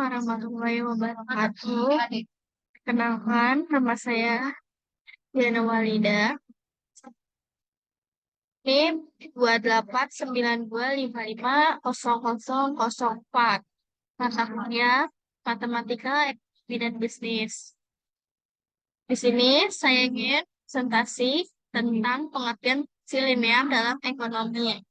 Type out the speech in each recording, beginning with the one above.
warahmatullahi wabarakatuh. Kenalkan, nama saya Diana Walida. Ini 2892555004. Mata kuliah Matematika Ekonomi dan Bisnis. Di sini saya ingin presentasi tentang pengertian fungsi linear dalam ekonomi.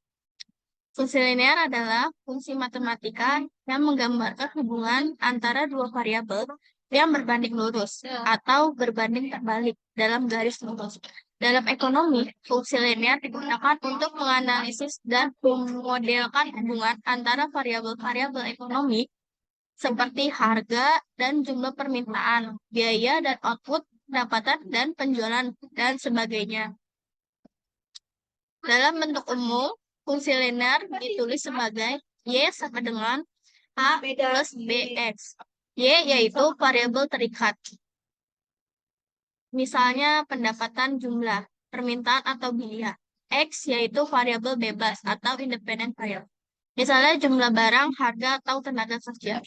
Fungsi linear adalah fungsi matematika yang menggambarkan hubungan antara dua variabel yang berbanding lurus atau berbanding terbalik dalam garis lurus. Dalam ekonomi, fungsi linear digunakan untuk menganalisis dan memodelkan hubungan antara variabel-variabel ekonomi seperti harga dan jumlah permintaan, biaya dan output, pendapatan dan penjualan, dan sebagainya. Dalam bentuk umum, fungsi linear ditulis sebagai Y sama dengan A plus BX. Y yaitu variabel terikat. Misalnya pendapatan jumlah, permintaan atau biaya. X yaitu variabel bebas atau independent variable. Misalnya jumlah barang, harga, atau tenaga kerja.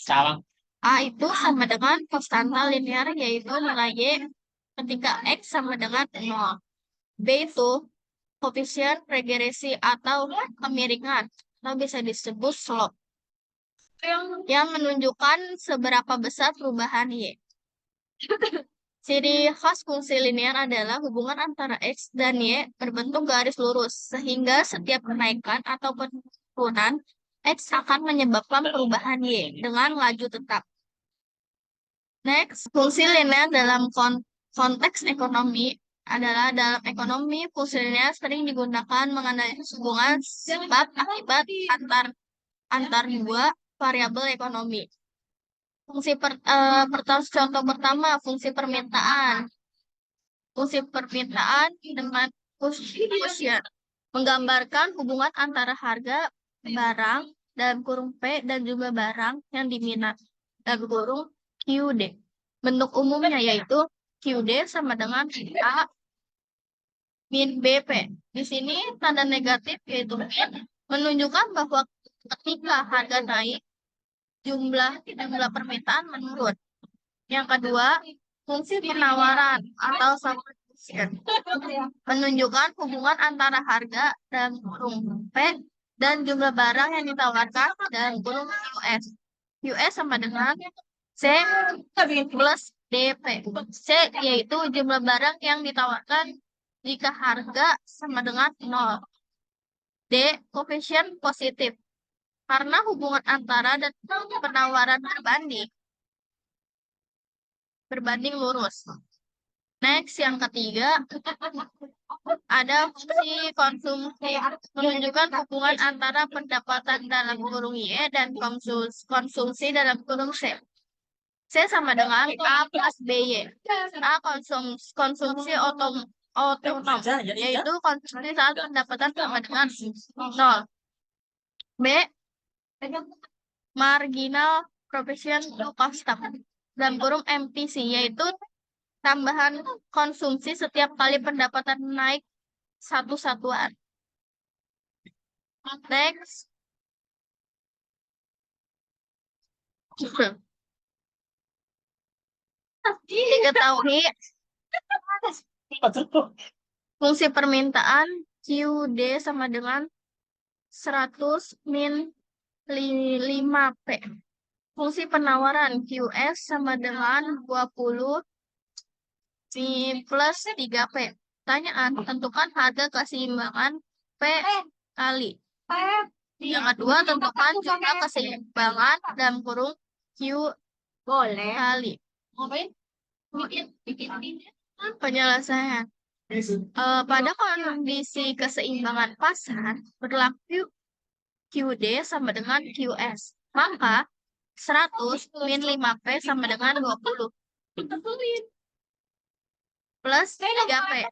A itu sama dengan konstanta linear yaitu nilai Y ketika X sama dengan 0. B itu koefisien regresi atau kemiringan atau bisa disebut slope yang menunjukkan seberapa besar perubahan Y. Ciri khas fungsi linear adalah hubungan antara X dan Y berbentuk garis lurus, sehingga setiap kenaikan atau penurunan X akan menyebabkan perubahan Y dengan laju tetap. Next, fungsi linear dalam konteks ekonomi adalah dalam ekonomi, fungsi linear sering digunakan menganalisis hubungan sebab akibat antar dua variabel ekonomi. Fungsi contoh pertama, fungsi permintaan. Fungsi permintaan dengan quotient menggambarkan hubungan antara harga barang dalam kurung P dan jumlah barang yang diminati dalam kurung QD. Bentuk umumnya yaitu QD sama dengan A min BP. Di sini tanda negatif yaitu min menunjukkan bahwa ketika harga naik, jumlah permintaan menurun. Yang kedua, fungsi penawaran atau substitution menunjukkan hubungan antara harga dalam kurung P dan jumlah barang yang ditawarkan dalam kurung US. US sama dengan C plus DP. C yaitu jumlah barang yang ditawarkan jika harga sama dengan 0. D koefisien positif karena hubungan antara dan penawaran berbanding lurus. Next, yang ketiga ada fungsi konsumsi menunjukkan hubungan antara pendapatan dalam kurung Y dan konsumsi dalam kurung C. C sama dengan A plus BY. A konsumsi otonom, yaitu konsumsi saat pendapatan sama dengan 0. B marginal coefficient to custom dalam kurung MPC, yaitu tambahan konsumsi setiap kali pendapatan naik satu satuan. Next. Diketahui fungsi permintaan QD sama dengan 100 min 5P. Fungsi penawaran QS sama dengan 20 plus 3P. Pertanyaan, tentukan harga keseimbangan P kali. Yang kedua, tentukan jumlah keseimbangan dalam kurung Q kali. Penyelesaian. Pada kondisi keseimbangan pasar, berlaku QD sama dengan QS. Maka 100 min 5P sama dengan 20. Plus 3P.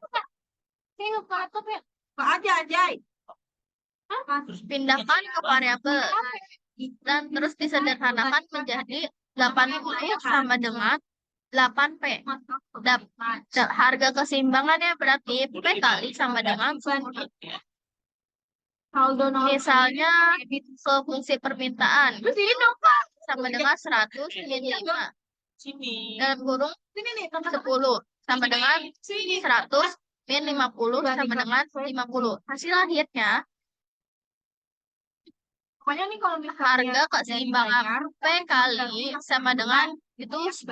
Pindahkan ke variabel. Dan terus disederhanakan menjadi 80 sama dengan 8P. Harga keseimbangannya berarti P kali sama dengan 10. Misalnya ke fungsi permintaan. sama dengan 100 min 5. Dalam kurung 10 sama dengan 100 min 50 sama dengan 50. Hasil akhirnya harga keseimbangan P kali sama dengan itu 10.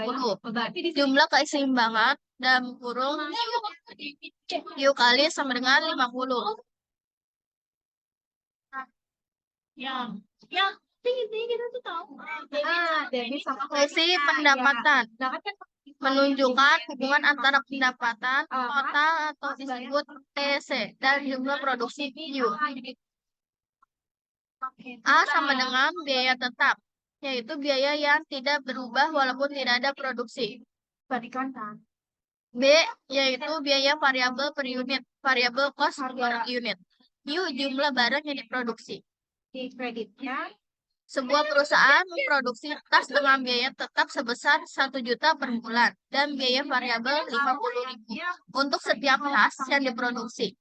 Jumlah keseimbangan dalam kurung U kali sama dengan 50. Fungsi pendapatan menunjukkan hubungan antara pendapatan total atau disebut TC dan jumlah produksi U. A sama dengan biaya tetap, yaitu biaya yang tidak berubah walaupun tidak ada produksi. B yaitu biaya variabel per unit, variabel cost per unit. U jumlah barang yang diproduksi. Sebuah perusahaan memproduksi tas dengan biaya tetap sebesar 1 juta per bulan dan biaya variabel 50.000 untuk setiap tas yang diproduksi.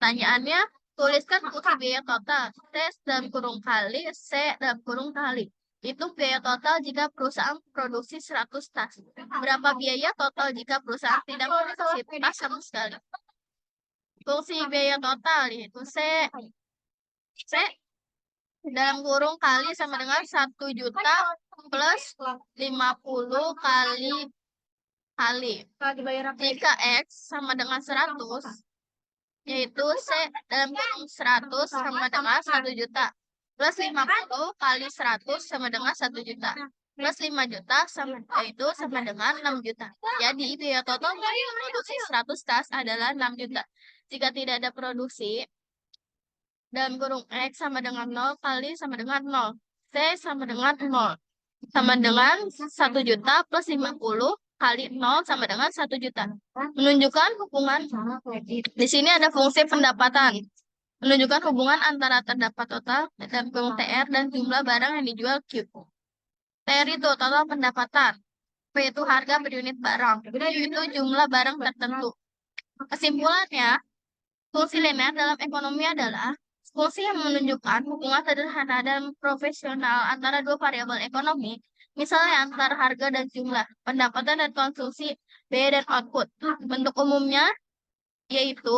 Pertanyaannya, tuliskan fungsi biaya total T dalam kurung kali C dalam kurung kali. Itu biaya total jika perusahaan produksi 100 tas. Berapa biaya total jika perusahaan tidak memproduksi tas sama sekali? Fungsi biaya total yaitu C dalam kurung kali sama dengan 1 juta plus 50 kali. Jika X sama dengan 100, yaitu C dalam kurung 100 sama dengan 1 juta. Plus 50 kali 100 sama dengan 1 juta. Plus 5 juta yaitu sama dengan 6 juta. Jadi biaya total produksi 100 tas adalah 6 juta. Jika tidak ada produksi, dalam kurung X sama dengan 0 kali sama dengan 0. C sama dengan 0. Sama dengan 1 juta plus 50 kali 0 sama dengan 1 juta. Menunjukkan hubungan. Di sini ada fungsi pendapatan. Menunjukkan hubungan antara terdapat total dalam kurung TR dan jumlah barang yang dijual Q. TR itu total pendapatan. P itu harga per unit barang. Q itu jumlah barang tertentu. Kesimpulannya, fungsi linear dalam ekonomi adalah fungsi yang menunjukkan hubungan sederhana dan profesional antara dua variabel ekonomi, misalnya antara harga dan jumlah, pendapatan dan konsumsi, biaya dan output. Bentuk umumnya yaitu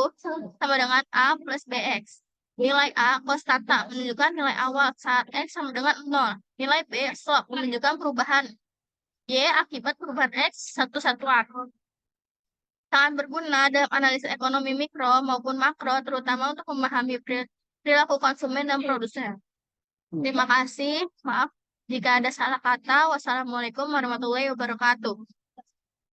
sama dengan A plus BX. Nilai A konstanta menunjukkan nilai awal saat X sama dengan 0. Nilai B slope menunjukkan perubahan Y akibat perubahan X satu-satuan. Sangat berguna dalam analisis ekonomi mikro maupun makro, terutama untuk memahami perilaku konsumen dan produsen. Terima kasih. Maaf jika ada salah kata. Wassalamualaikum warahmatullahi wabarakatuh.